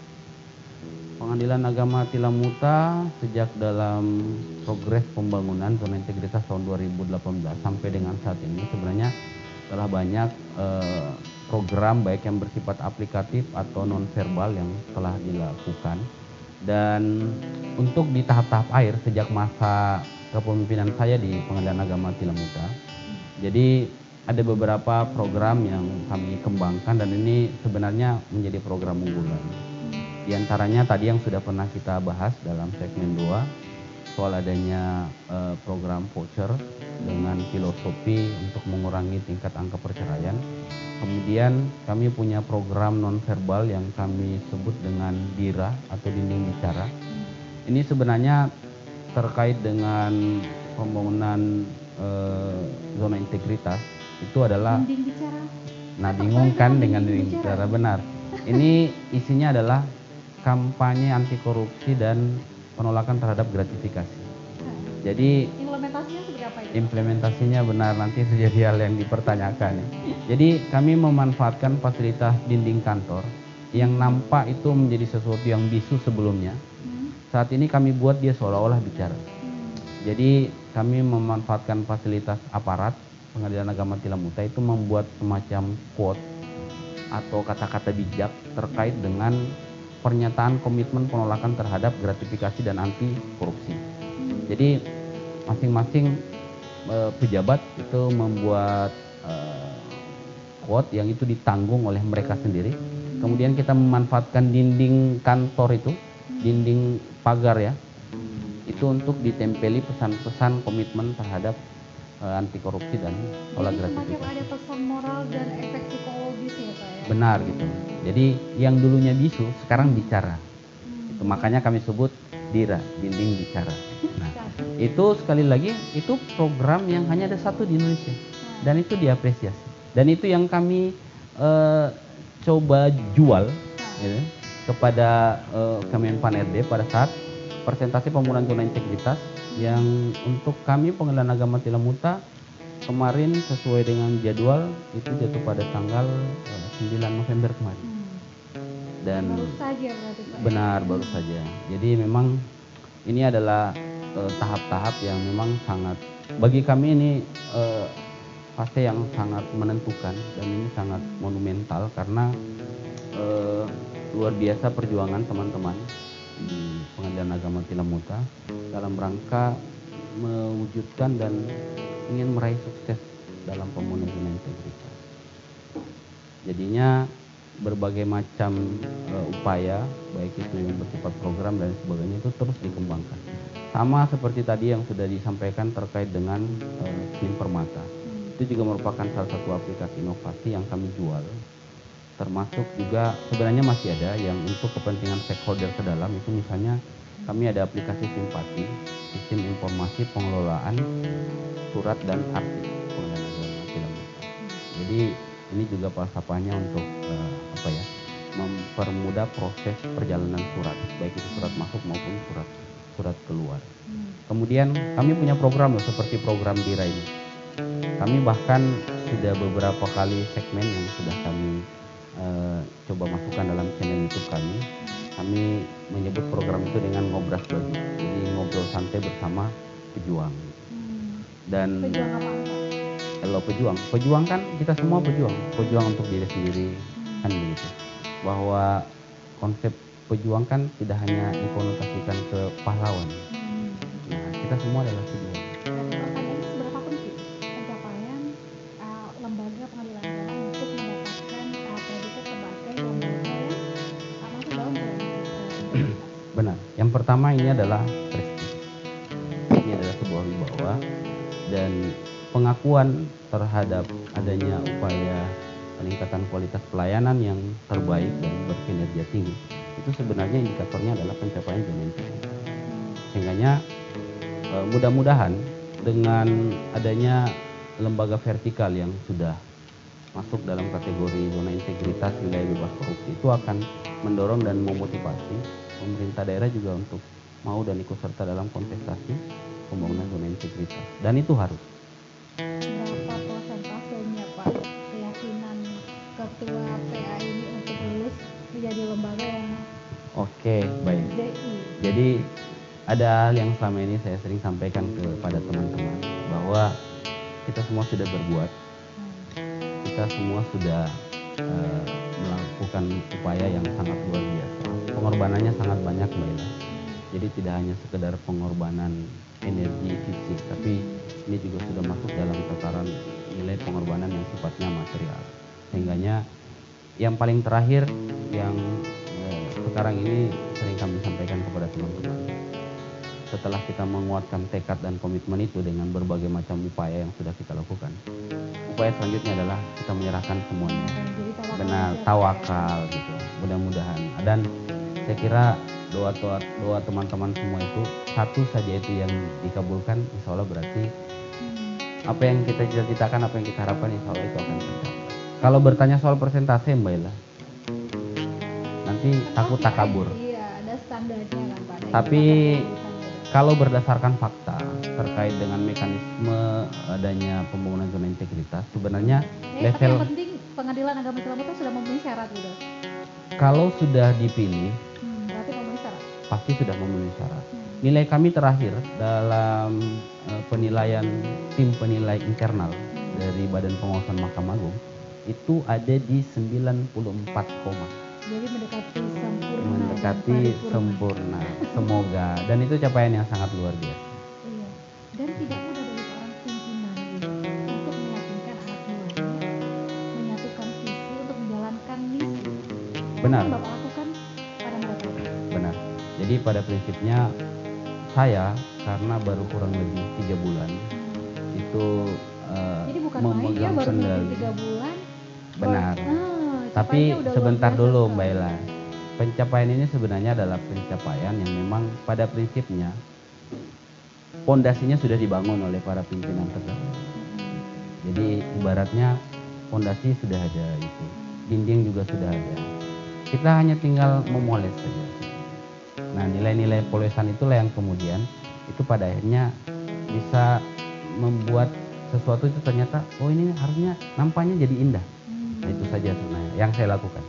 Pengadilan Agama Tilamuta sejak dalam progres pembangunan zona integritas tahun 2018 sampai dengan saat ini sebenarnya telah banyak program baik yang bersifat aplikatif atau non-verbal yang telah dilakukan. Dan untuk di tahap-tahap akhir sejak masa kepemimpinan saya di Pengadilan Agama Tilamuta, jadi ada beberapa program yang kami kembangkan dan ini sebenarnya menjadi program unggulan. Di antaranya tadi yang sudah pernah kita bahas dalam segmen 2 soal adanya program voucher dengan filosofi untuk mengurangi tingkat angka perceraian. Kemudian kami punya program non-verbal yang kami sebut dengan DIRA atau dinding bicara. Ini sebenarnya terkait dengan pembangunan zona integritas. Itu adalah Dinding bicara. Nah, bingung kan dengan dinding bicara, benar. Ini isinya adalah kampanye anti korupsi dan penolakan terhadap gratifikasi. Jadi Implementasinya seperti apa itu? implementasinya benar nanti itu jadi hal yang dipertanyakan. Jadi kami memanfaatkan fasilitas dinding kantor yang nampak itu menjadi sesuatu yang bisu sebelumnya. Saat ini kami buat dia seolah-olah bicara. Jadi kami memanfaatkan fasilitas aparat Pengadilan Agama Tilamuta itu membuat semacam quote atau kata-kata bijak terkait dengan pernyataan komitmen penolakan terhadap gratifikasi dan anti korupsi. Jadi masing-masing pejabat itu membuat quote yang itu ditanggung oleh mereka sendiri. Kemudian kita memanfaatkan dinding kantor itu, dinding pagar ya, itu untuk ditempeli pesan-pesan komitmen terhadap anti korupsi dan tolak gratifikasi. Semacam ada pesan moral dan efek psikologis ya Pak ya? Benar gitu. Jadi yang dulunya bisu sekarang bicara. Itu makanya kami sebut DIRA, dinding bicara. Nah, itu sekali lagi itu program yang hanya ada satu di Indonesia dan itu diapresiasi. Dan itu yang kami coba jual gitu, kepada Kemenpan RD pada saat presentasi pembangunan zona integritas yang untuk kami Pengadilan Agama Tilamuta kemarin sesuai dengan jadwal itu jatuh pada tanggal 9 November kemarin. Dan Baru saja berarti Pak. benar baru saja. Jadi memang ini adalah tahap-tahap yang memang sangat bagi kami ini fase yang sangat menentukan dan ini sangat monumental karena luar biasa perjuangan teman-teman di Pengadilan Agama Tilamuta dalam rangka mewujudkan dan ingin meraih sukses dalam pembangunan zona integritas. Jadinya berbagai macam upaya baik itu yang bersifat program dan sebagainya itu terus dikembangkan. Sama seperti tadi yang sudah disampaikan terkait dengan Slim Permata. Itu juga merupakan salah satu aplikasi inovasi yang kami jual. Termasuk juga sebenarnya masih ada yang untuk kepentingan stakeholder ke dalam itu misalnya kami ada aplikasi simpati, sistem informasi pengelolaan surat dan arsip Pengadilan Agama Tilamuta. Jadi ini juga falsafahnya untuk mempermudah proses perjalanan surat, baik itu surat masuk maupun surat keluar. Kemudian kami punya program loh seperti program DIRA ini. Kami bahkan sudah beberapa kali segmen yang sudah kami coba masukkan dalam channel YouTube kami. Kami menyebut program itu dengan ngobras bagi, jadi ngobrol santai bersama pejuang. Dan Pejuang apa? kalau pejuang kan kita semua pejuang untuk diri sendiri, kan begitu. Bahwa konsep pejuang kan tidak hanya dikonotasikan ke pahlawan. Nah, kita semua adalah pejuang. Pertanyaannya seberapa penting pencapaian lembaga pengadilan agama untuk mendapatkan predikat sebagai lembaga yang masuk dalam integritas? Benar. Yang pertama ini adalah prestis. Ini adalah sebuah wibawa dan pengakuan terhadap adanya upaya peningkatan kualitas pelayanan yang terbaik dan berkinerja tinggi. Itu sebenarnya indikatornya adalah pencapaian zona integritas. Sehingganya mudah-mudahan dengan adanya lembaga vertikal yang sudah masuk dalam kategori zona integritas wilayah bebas korupsi itu akan mendorong dan memotivasi pemerintah daerah juga untuk mau dan ikut serta dalam kontestasi pembangunan zona integritas. Dan itu harus. Berapa persentasenya Pak keyakinan ketua PA ini untuk lulus menjadi lembaga yang Oke, baik. DI? Jadi ada hal yang selama ini saya sering sampaikan kepada teman-teman bahwa kita semua sudah berbuat, kita semua sudah melakukan upaya yang sangat luar biasa. Pengorbanannya sangat banyak, Mbak Ila. Jadi tidak hanya sekedar pengorbanan energi fisik, tapi ini juga sudah masuk dalam tataran nilai pengorbanan yang sifatnya material. Sehingganya yang paling terakhir yang sekarang ini sering kami sampaikan kepada teman-teman. Setelah kita menguatkan tekad dan komitmen itu dengan berbagai macam upaya yang sudah kita lakukan, upaya selanjutnya adalah kita menyerahkan semuanya. Benar, tawakal gitu. Mudah-mudahan. Dan saya kira doa teman-teman semua itu satu saja itu yang dikabulkan, insya Allah berarti apa yang kita cita-citakan, apa yang kita harapkan, insya Allah itu akan tercapai. Kalau bertanya soal persentase, Mbak Ila, nanti takut takabur. Iya, ada standarnya kan Pak. Tapi kalau berdasarkan fakta terkait dengan mekanisme adanya pembangunan zona integritas, sebenarnya tapi level yang penting pengadilan agama Islam itu sudah memenuhi syarat gitu. kalau sudah dipilih Berarti memenuhi syarat. pasti sudah memenuhi syarat. Nilai kami terakhir dalam penilaian tim penilai internal dari Badan Pengawasan Mahkamah Agung itu ada di 94, Jadi mendekati sempurna. mendekati sempurna. Semoga, dan itu capaian yang sangat luar biasa. Iya. Dan tidak mudah bagi seorang pimpinan gitu, untuk meyakinkan anak buahnya menyatukan visi untuk menjalankan misi. Benar. Apa yang Bapak lakukan pada mereka? Benar. Jadi pada prinsipnya saya karena baru kurang lebih 3 bulan itu Jadi bukan main ya, baru kendali. 3 bulan. Benar. Tapi capaiannya udah sebentar luar biasa dulu sekali. Mbak Ella. Pencapaian ini sebenarnya adalah pencapaian yang memang pada prinsipnya pondasinya sudah dibangun oleh para pimpinan terdahulu. Jadi ibaratnya pondasi sudah ada itu, dinding juga sudah ada. Kita hanya tinggal memoles saja. Nah, nilai-nilai polesan itulah yang kemudian itu pada akhirnya bisa membuat sesuatu itu ternyata oh ini harusnya nampaknya jadi indah. Nah, itu saja sebenarnya yang saya lakukan.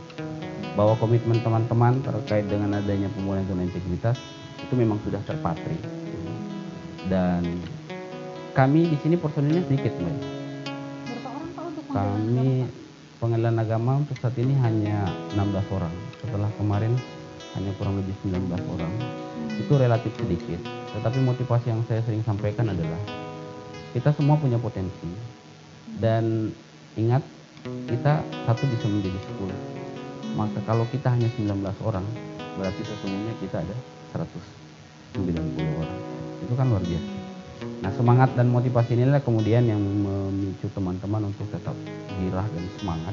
Bahwa komitmen teman-teman terkait dengan adanya pembangunan zona integritas itu memang sudah terpatri. Dan kami di sini personilnya sedikit, Mbak. Berapa orang Pak untuk Kami pengadilan agama untuk saat ini hanya 16 orang. Setelah kemarin hanya kurang lebih 19 orang. Itu relatif sedikit. Tetapi motivasi yang saya sering sampaikan adalah kita semua punya potensi. Dan ingat, kita satu bisa menjadi 10. Maka kalau kita hanya 19 orang, berarti sesungguhnya kita ada 190 orang. Itu kan luar biasa. Nah, semangat dan motivasi inilah kemudian yang memicu teman-teman untuk tetap girah dan semangat.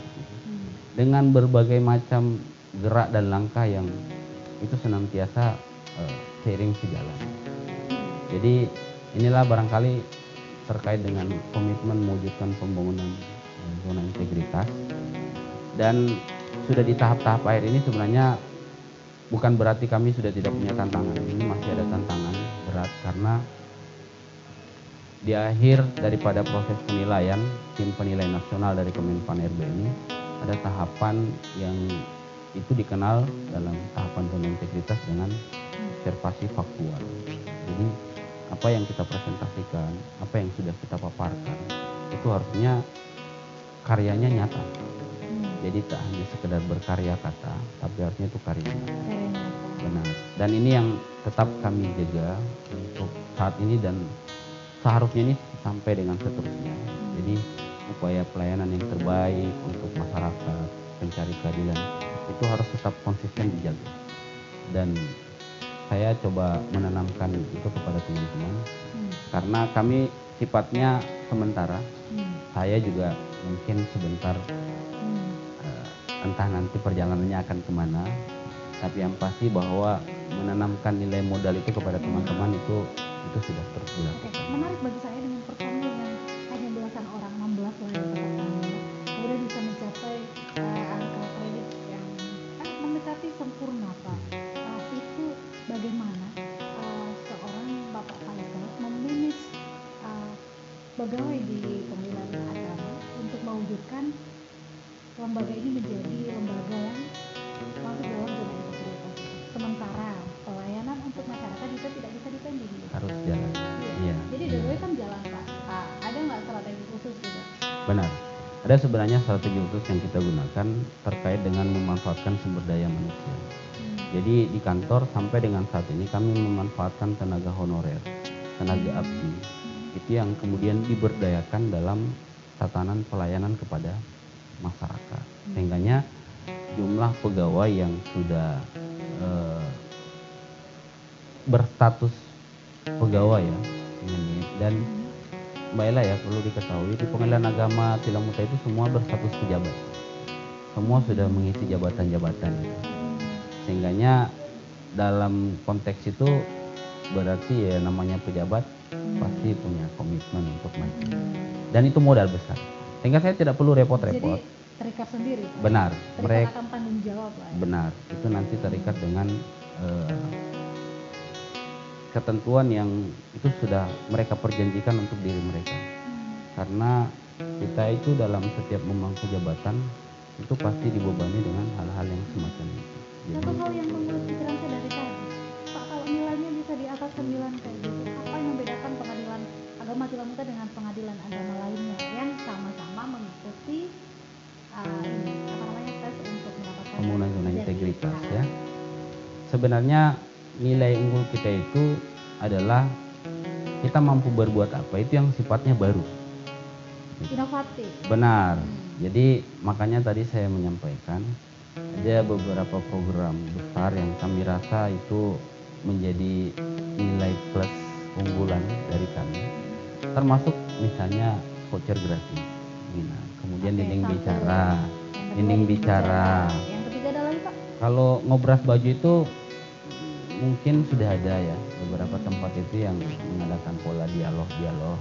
Dengan berbagai macam gerak dan langkah yang itu senantiasa seiring sejalan. Jadi inilah barangkali terkait dengan komitmen mewujudkan pembangunan zona integritas. Dan sudah di tahap-tahap akhir ini sebenarnya bukan berarti kami sudah tidak punya tantangan. Ini masih ada tantangan berat karena di akhir daripada proses penilaian tim penilai nasional dari Kemenpan RB ini ada tahapan yang itu dikenal dalam tahapan zona integritas dengan observasi faktual. Jadi apa yang kita presentasikan, apa yang sudah kita paparkan itu harusnya karyanya nyata. Jadi tak hanya sekedar berkarya kata, tapi harusnya itu karya nyata. Benar. Dan ini yang tetap kami jaga untuk saat ini dan seharusnya ini sampai dengan seterusnya. Jadi upaya pelayanan yang terbaik untuk masyarakat, pencari keadilan itu harus tetap konsisten dijaga. Dan saya coba menanamkan itu kepada teman-teman karena kami sifatnya sementara. Saya juga mungkin sebentar entah nanti perjalanannya akan kemana, tapi yang pasti bahwa menanamkan nilai modal itu kepada teman-teman itu sudah terus dilakukan. Menarik bagi saya dengan personil yang hanya belasan orang, 16 lah yang tepat, kemudian bisa mencapai angka kredit yang mendekati sempurna, Pak. Itu bagaimana seorang Bapak Faisal memanage pegawai di Pengadilan Agama untuk mewujudkan lembaga ini menjadi lembaga yang masuk dalam zona integritas. Sementara pelayanan untuk masyarakat juga tidak bisa dipending. Harus jalan. Iya. Jadi dua-duanya kan jalan, Pak. Ada nggak strategi khusus gitu? Benar. Ada sebenarnya strategi khusus yang kita gunakan terkait dengan memanfaatkan sumber daya manusia. Jadi di kantor sampai dengan saat ini kami memanfaatkan tenaga honorer, tenaga abdi. Itu yang kemudian diberdayakan dalam tatanan pelayanan kepada masyarakat. Sehingganya jumlah pegawai yang sudah berstatus pegawai ya ini. Dan Mbak Ella ya perlu diketahui di Pengadilan Agama Tilamuta itu semua berstatus pejabat. Semua sudah mengisi jabatan-jabatan. Sehingganya dalam konteks itu berarti ya namanya pejabat pasti punya komitmen untuk maju. Dan itu modal besar. Sehingga saya tidak perlu repot-repot. Jadi terikat sendiri. Benar. Mereka akan tanggung jawab lah. Ya. Benar. Itu nanti terikat dengan ketentuan yang itu sudah mereka perjanjikan untuk diri mereka. Karena kita itu dalam setiap memangku jabatan itu pasti dibebani dengan hal-hal yang semacam itu. Satu hal yang menurut pikiran saya dari tadi, Pak, kalau nilainya bisa di atas 9 kayak gitu, apa yang membedakan Pengadilan Agama Tilamuta dengan pengadilan agama lainnya yang sama-sama mengikuti tes untuk mendapatkan pembangunan zona integritas ya. Sebenarnya nilai unggul kita itu adalah kita mampu berbuat apa itu yang sifatnya baru. Inovatif. Benar. Jadi makanya tadi saya menyampaikan ada beberapa program besar yang kami rasa itu menjadi nilai plus unggulan dari kami. Termasuk misalnya voucher gratis. Kemudian dinding bicara. Dinding bicara. Yang ketiga adalah Pak? Kalau ngobras baju itu mungkin sudah ada ya beberapa tempat itu yang mengadakan pola dialog.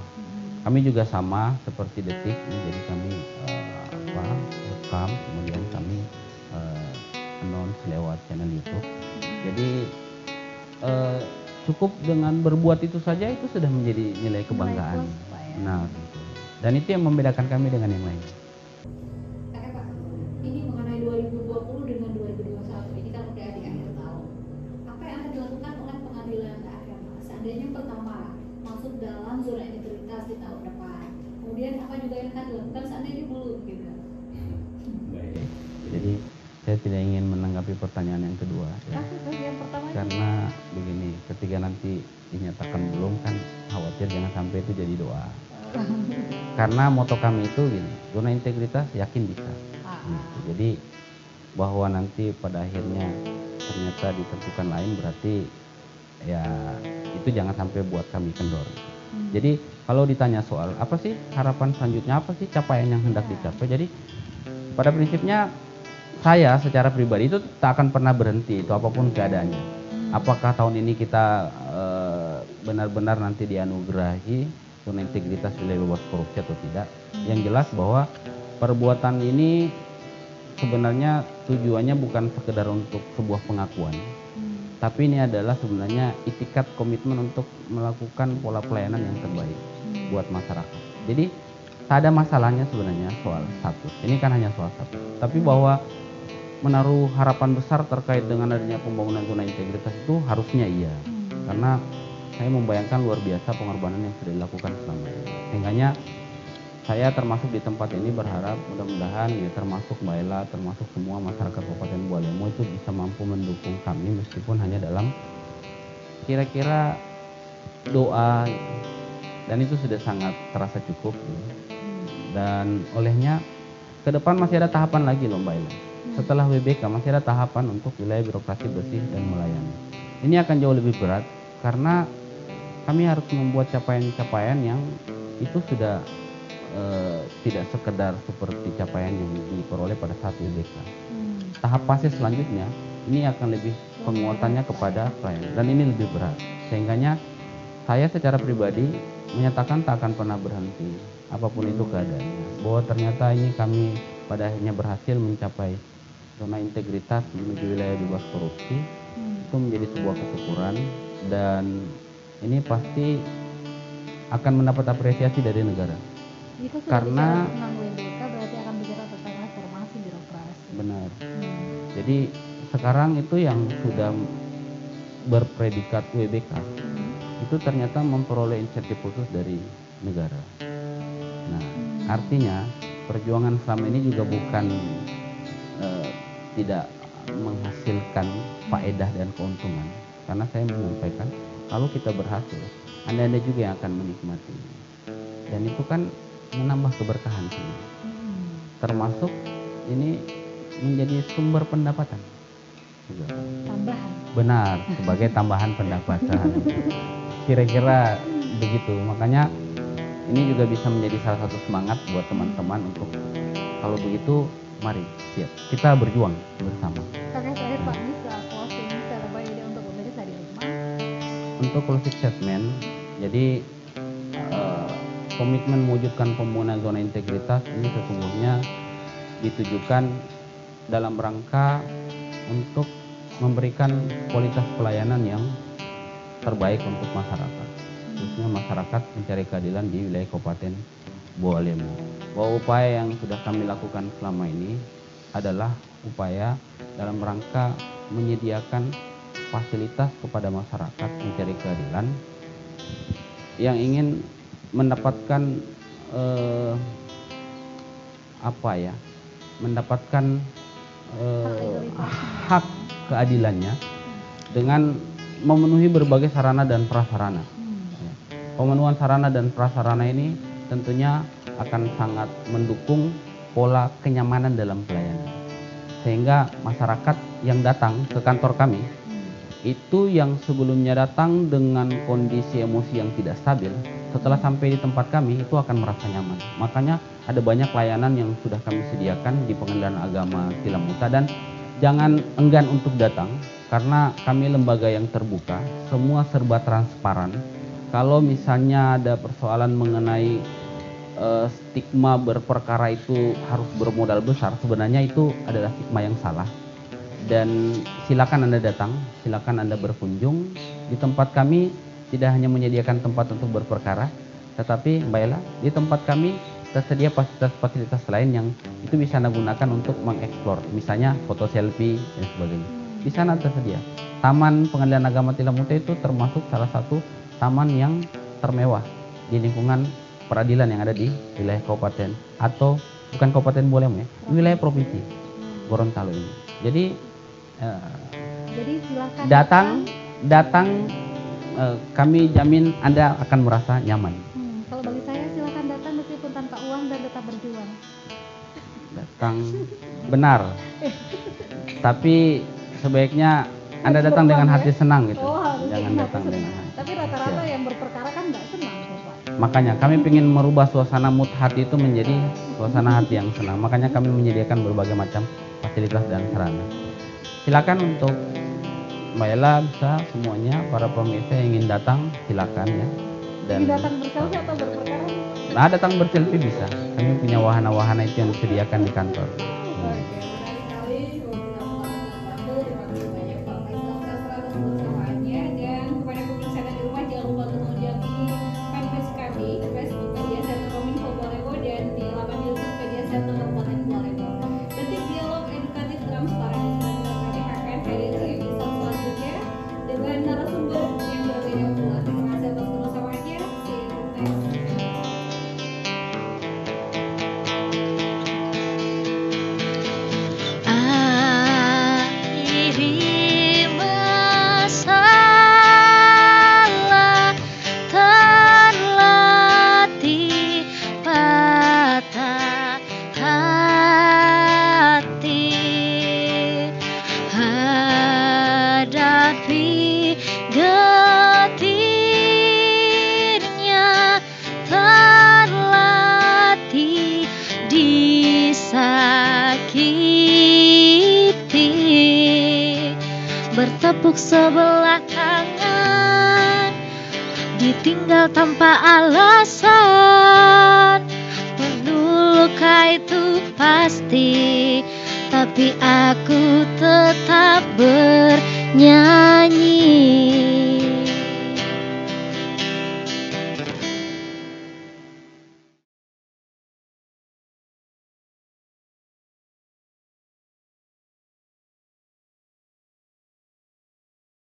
Kami juga sama seperti Detik, jadi kami rekam, kemudian kami announce lewat channel YouTube. Jadi cukup dengan berbuat itu saja itu sudah menjadi nilai kebanggaan. Nah, gitu. Dan itu yang membedakan kami dengan yang lain. Oke Pak, ini mengenai 2020 dengan 2021 ini kan udah di akhir tahun. Apa yang akan dilakukan oleh Pengadilan Agama? Seandainya pertama masuk dalam zona integritas di tahun depan, kemudian apa juga yang akan dilakukan seandainya belum gitu? Baik. Jadi saya tidak ingin menanggapi pertanyaan yang kedua ya. Yang pertama Karena begini, ketika nanti dinyatakan belum kan khawatir jangan sampai itu jadi doa. Karena moto kami itu gini, zona integritas yakin bisa. Gitu. Jadi bahwa nanti pada akhirnya ternyata ditentukan lain berarti ya itu jangan sampai buat kami kendor. Jadi kalau ditanya soal apa sih harapan selanjutnya, apa sih capaian yang hendak dicapai, jadi pada prinsipnya saya secara pribadi itu tak akan pernah berhenti itu apapun keadaannya. Apakah tahun ini kita benar-benar nanti dianugerahi zona integritas wilayah bebas korupsi atau tidak? Yang jelas bahwa perbuatan ini sebenarnya tujuannya bukan sekedar untuk sebuah pengakuan, tapi ini adalah sebenarnya itikat komitmen untuk melakukan pola pelayanan yang terbaik. buat masyarakat. Jadi tak ada masalahnya sebenarnya soal status. Ini kan hanya soal status. Tapi bahwa menaruh harapan besar terkait dengan adanya pembangunan zona integritas itu harusnya iya. Karena saya membayangkan luar biasa pengorbanan yang sudah dilakukan selama ini. Sehingganya saya termasuk di tempat ini berharap mudah-mudahan ya termasuk Mbak Ella, termasuk semua masyarakat Kabupaten Bualemo itu bisa mampu mendukung kami meskipun hanya dalam kira-kira doa dan itu sudah sangat terasa cukup. Dan olehnya ke depan masih ada tahapan lagi loh Mbak Ella. Setelah WBK masih ada tahapan untuk wilayah birokrasi bersih dan melayani. Ini akan jauh lebih berat karena kami harus membuat capaian-capaian yang itu sudah tidak sekedar seperti capaian yang diperoleh pada saat WBK. Tahap fase selanjutnya ini akan lebih penguatannya kepada pelayanan dan ini lebih berat. Sehingganya saya secara pribadi menyatakan tak akan pernah berhenti apapun itu keadaannya. Bahwa ternyata ini kami pada akhirnya berhasil mencapai zona integritas menuju wilayah bebas korupsi itu menjadi sebuah kesyukuran dan ini pasti akan mendapat apresiasi dari negara. Itu sudah Karena bicara tentang WBK berarti akan bicara tentang reformasi birokrasi. benar. Jadi sekarang itu yang sudah berpredikat WBK itu ternyata memperoleh insentif khusus dari negara. Nah, artinya perjuangan selama ini juga bukan tidak menghasilkan faedah dan keuntungan. Karena saya menyampaikan kalau kita berhasil, Anda juga yang akan menikmati. Dan itu kan menambah keberkahan sih. Termasuk ini menjadi sumber pendapatan. Tambahan. Benar, sebagai tambahan pendapatan. Kira-kira begitu. Makanya ini juga bisa menjadi salah satu semangat buat teman-teman untuk kalau begitu mari siap kita berjuang bersama. Kakak terakhir Pak bisa closing secara baik untuk pemirsa di rumah. Untuk closing statement, jadi komitmen mewujudkan pembangunan zona integritas ini sesungguhnya ditujukan dalam rangka untuk memberikan kualitas pelayanan yang terbaik untuk masyarakat, khususnya masyarakat mencari keadilan di wilayah Kabupaten Bualemo. Bahwa upaya yang sudah kami lakukan selama ini adalah upaya dalam rangka menyediakan fasilitas kepada masyarakat mencari keadilan yang ingin mendapatkan mendapatkan hak keadilannya dengan memenuhi berbagai sarana dan prasarana. Pemenuhan sarana dan prasarana ini tentunya akan sangat mendukung pola kenyamanan dalam pelayanan. Sehingga masyarakat yang datang ke kantor kami itu yang sebelumnya datang dengan kondisi emosi yang tidak stabil, setelah sampai di tempat kami itu akan merasa nyaman. Makanya ada banyak layanan yang sudah kami sediakan di Pengadilan Agama Tilamuta dan jangan enggan untuk datang karena kami lembaga yang terbuka, semua serba transparan. Kalau misalnya ada persoalan mengenai stigma berperkara itu harus bermodal besar, sebenarnya itu adalah stigma yang salah. Dan silakan Anda datang, silakan Anda berkunjung. Di tempat kami tidak hanya menyediakan tempat untuk berperkara, tetapi Mbak Ella, di tempat kami tersedia fasilitas-fasilitas lain yang itu bisa Anda gunakan untuk mengeksplor. Misalnya foto selfie dan sebagainya. Di sana tersedia. Taman Pengadilan Agama Tilamuta itu termasuk salah satu taman yang termewah di lingkungan peradilan yang ada di wilayah kabupaten atau bukan Kabupaten Bualemo ya, wilayah provinsi Gorontalo ini. Jadi silakan datang kami jamin Anda akan merasa nyaman. Kalau bagi saya silakan datang meskipun tanpa uang dan tetap berjuang. Datang benar. Tapi sebaiknya Anda datang dengan hati senang gitu. Jangan datang dengan hati. Tapi rata-rata yang berperkara kan nggak senang, Pak. Makanya kami ingin merubah suasana mood hati itu menjadi suasana hati yang senang. Makanya kami menyediakan berbagai macam fasilitas dan sarana. Silakan untuk Mbak Ella bisa semuanya para pemirsa yang ingin datang silakan ya. Dan ingin datang berselfie atau berperkara? Nah, datang berselfie bisa. Kami punya wahana-wahana itu yang disediakan di kantor. Dan kepada pemirsa di rumah jangan lupa untuk menjadi fanpage kami Tapi getirnya terlatih disakiti, bertepuk sebelah tangan, ditinggal tanpa alasan. Penuh luka itu pasti, tapi aku tetap bernyanyi.